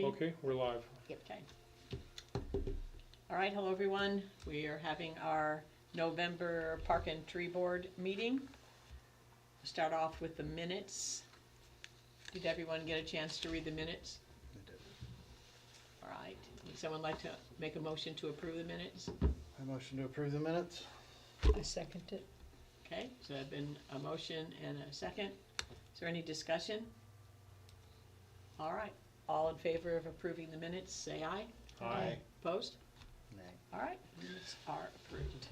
ready? Okay, we're live. Yep, okay. All right, hello everyone. We are having our November Park and Tree Board meeting. Start off with the minutes. Did everyone get a chance to read the minutes? I did. All right. Would someone like to make a motion to approve the minutes? I motion to approve the minutes. I second it. Okay, so there's been a motion and a second. Is there any discussion? All right, all in favor of approving the minutes, say aye. Aye. Opposed? Nay. All right, minutes are approved.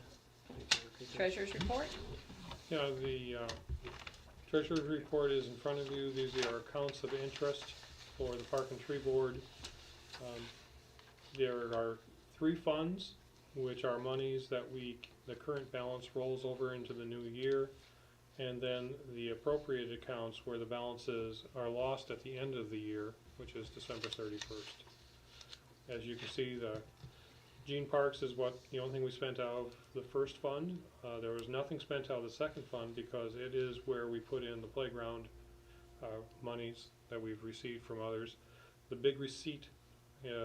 Treasurer's report? Yeah, the treasurer's report is in front of you. These are accounts of interest for the Park and Tree Board. There are 3 funds, which are monies that the current balance rolls over into the new year, and then the appropriated accounts where the balances are lost at the end of the year, which is December 31st. As you can see, the Gene Parks is the only thing we spent out of the first fund. There was nothing spent out of the second fund because it is where we put in the playground monies that we've received from others. The big receipt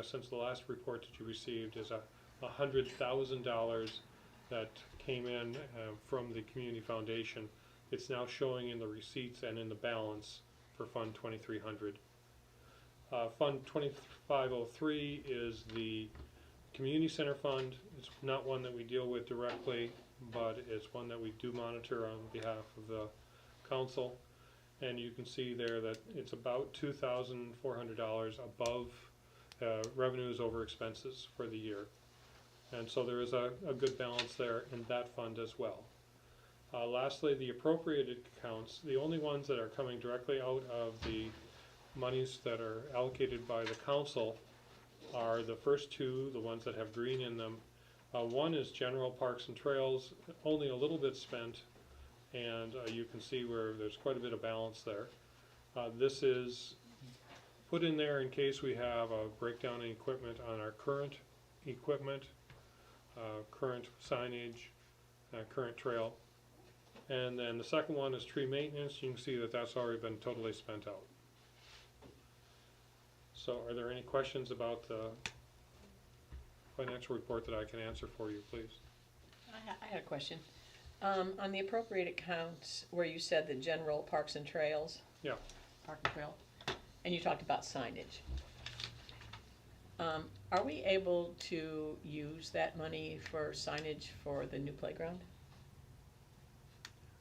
since the last report that you received is $100,000 that came in from the Community Foundation. It's now showing in the receipts and in the balance for Fund 2300. Fund 2503 is the Community Center Fund. It's not one that we deal with directly, but it's one that we do monitor on behalf of the council. And you can see there that it's about $2,400 above revenues over expenses for the year. And so there is a good balance there in that fund as well. Lastly, the appropriated accounts, the only ones that are coming directly out of the monies that are allocated by the council are the first 2, the ones that have green in them. One is general parks and trails, only a little bit spent, and you can see where there's quite a bit of balance there. This is put in there in case we have a breakdown in equipment on our current equipment, current signage, current trail. And then the second one is tree maintenance. You can see that that's already been totally spent out. So are there any questions about the financial report that I can answer for you, please? I had a question. On the appropriate accounts where you said the general parks and trails. Yeah. Park and trail, and you talked about signage. Are we able to use that money for signage for the new playground?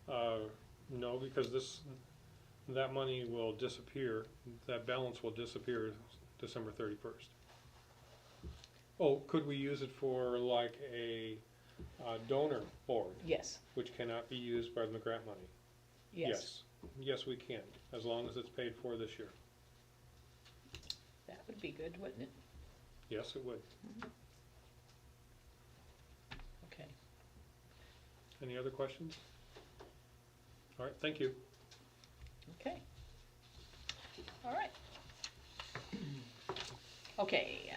No, because that money will disappear. That balance will disappear December 31st. Oh, could we use it for like a donor board? Yes. Which cannot be used by the grant money? Yes. Yes, we can, as long as it's paid for this year. That would be good, wouldn't it? Yes, it would. Okay. Any other questions? All right, thank you. Okay. All right. Okay,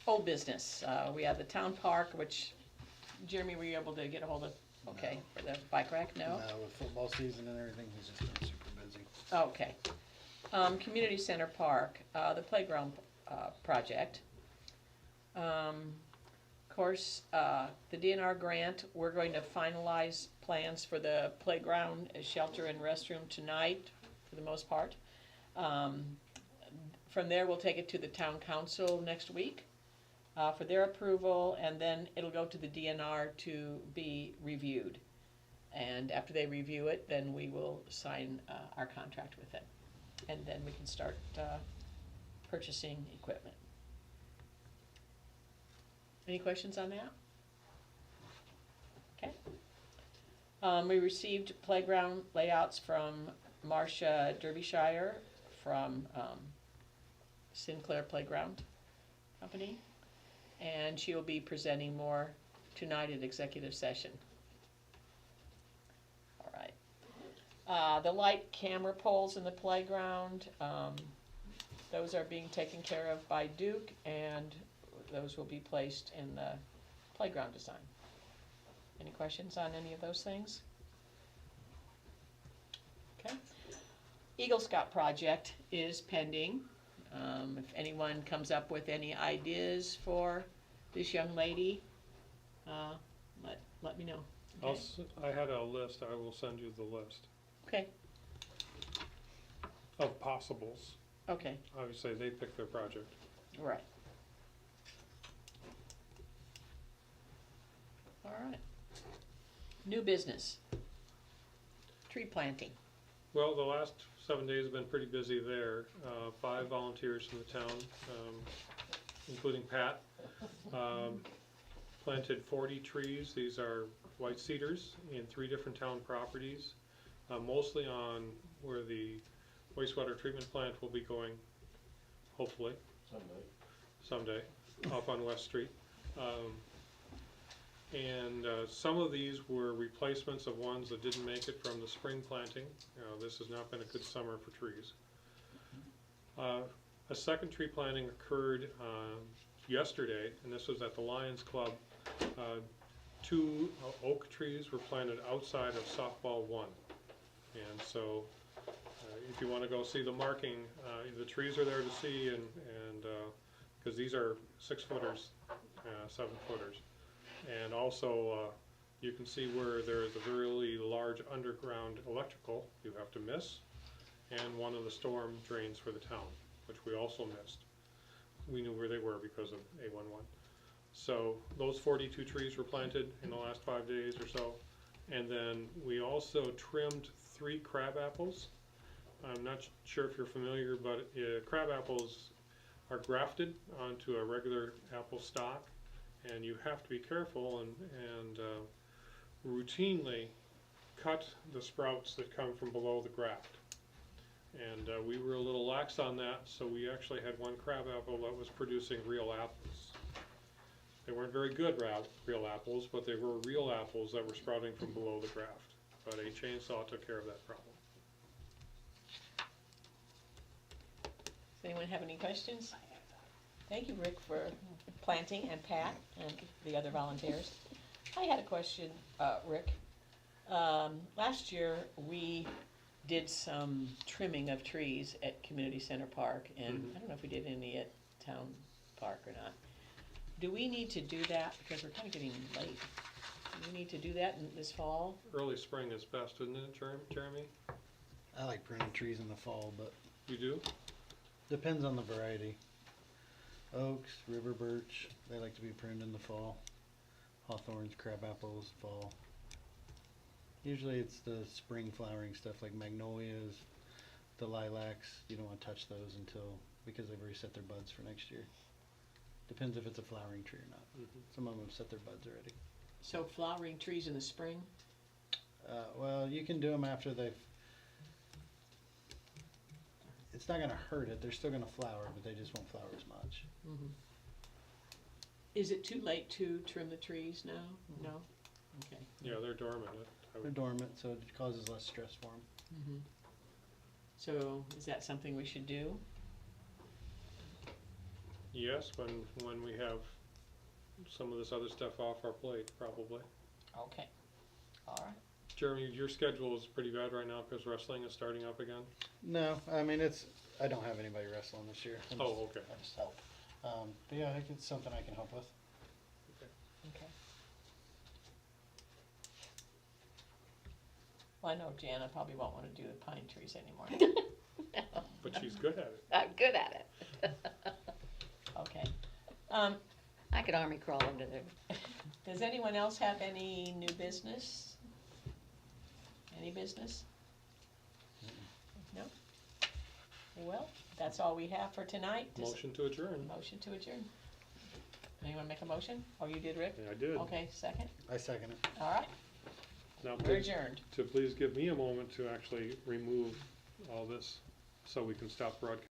old business. We have the town park, which, Jeremy, were you able to get a hold of? Okay, for the bike rack? No? No, with football season and everything, he's just been super busy. Okay. Community Center Park, the playground project. Of course, the DNR grant, we're going to finalize plans for the playground, shelter, and restroom tonight, for the most part. From there, we'll take it to the town council next week for their approval, and then it'll go to the DNR to be reviewed. And after they review it, then we will sign our contract with them. And then we can start purchasing equipment. Any questions on that? Okay. We received playground layouts from Marcia Derbyshire from Sinclair Playground Company, and she will be presenting more tonight at executive session. All right. The light camera poles in the playground, those are being taken care of by Duke, and those will be placed in the playground design. Any questions on any of those things? Okay. Eagle Scout project is pending. If anyone comes up with any ideas for this young lady, let me know. Okay. I had a list, I will send you the list Okay, of possibles. okay, Obviously, they pick their project. right. All right. New business. Tree planting. Well, the last 7 days have been pretty busy there. 5 volunteers from the town, including Pat, planted 40 trees. These are white cedars in 3 different town properties, mostly on where the wastewater treatment plant will be going, hopefully, someday, off on West Street. And some of these were replacements of ones that didn't make it from the spring planting. This has not been a good summer for trees. A second tree planting occurred yesterday, and this was at the Lions Club. 2 oak trees were planted outside of softball 1. And so if you want to go see the marking, the trees are there to see, and because these are 6-footers, 7-footers. And also, you can see where there is a really large underground electrical you have to miss, and one of the storm drains for the town, which we also missed. We knew where they were because of A11. So those 42 trees were planted in the last 5 days or so. And then we also trimmed 3 crab apples. I'm not sure if you're familiar, but crab apples are grafted onto a regular apple stock. And you have to be careful and routinely cut the sprouts that come from below the graft. And we were a little lax on that, so we actually had 1 crab apple that was producing real apples. They weren't very good real apples, but they were real apples that were sprouting from below the graft. But a chainsaw took care of that problem. Does anyone have any questions? Thank you, Rick, for planting, and Pat, and the other volunteers. I had a question, Rick. Last year, we did some trimming of trees at Community Center Park, and I don't know if we did any at Town Park or not. Do we need to do that, because we're kind of getting late? Do we need to do that this fall? Early spring is best, isn't it, Jeremy? I like pruning trees in the fall, but You do? depends on the variety. Oaks, river birch, they like to be pruned in the fall. Hawthorns, crab apples, fall. Usually it's the spring flowering stuff like magnolias, the lilacs. You don't want to touch those because they've already set their buds for next year. Depends if it's a flowering tree or not. Some of them have set their buds already. So flowering trees in the spring? Well, you can do them after they've. It's not going to hurt it. They're still going to flower, but they just won't flower as much. Mm-hmm. Is it too late to trim the trees now? No? Okay. Yeah, they're dormant. They're dormant, so it causes less stress for them. Mm-hmm. So is that something we should do? Yes, when we have some of this other stuff off our plate, probably. Okay. All right. Jeremy, your schedule is pretty bad right now because wrestling is starting up again? No, I mean I don't have anybody wrestling this year. Oh, okay. I just help. But yeah, I think it's something I can help with. Okay. Well, I know Jana probably won't want to do the pine trees anymore. But she's good at it. I'm good at it. Okay. I could army crawl under there. Does anyone else have any new business? Any business? No? Well, that's all we have for tonight. Motion to adjourn. Motion to adjourn. Anyone make a motion? Oh, you did, Rick? Yeah, I did. Okay, second. I second it. All right, Now, we're please, adjourned. please give me a moment to actually remove all this so we can stop broadcasting.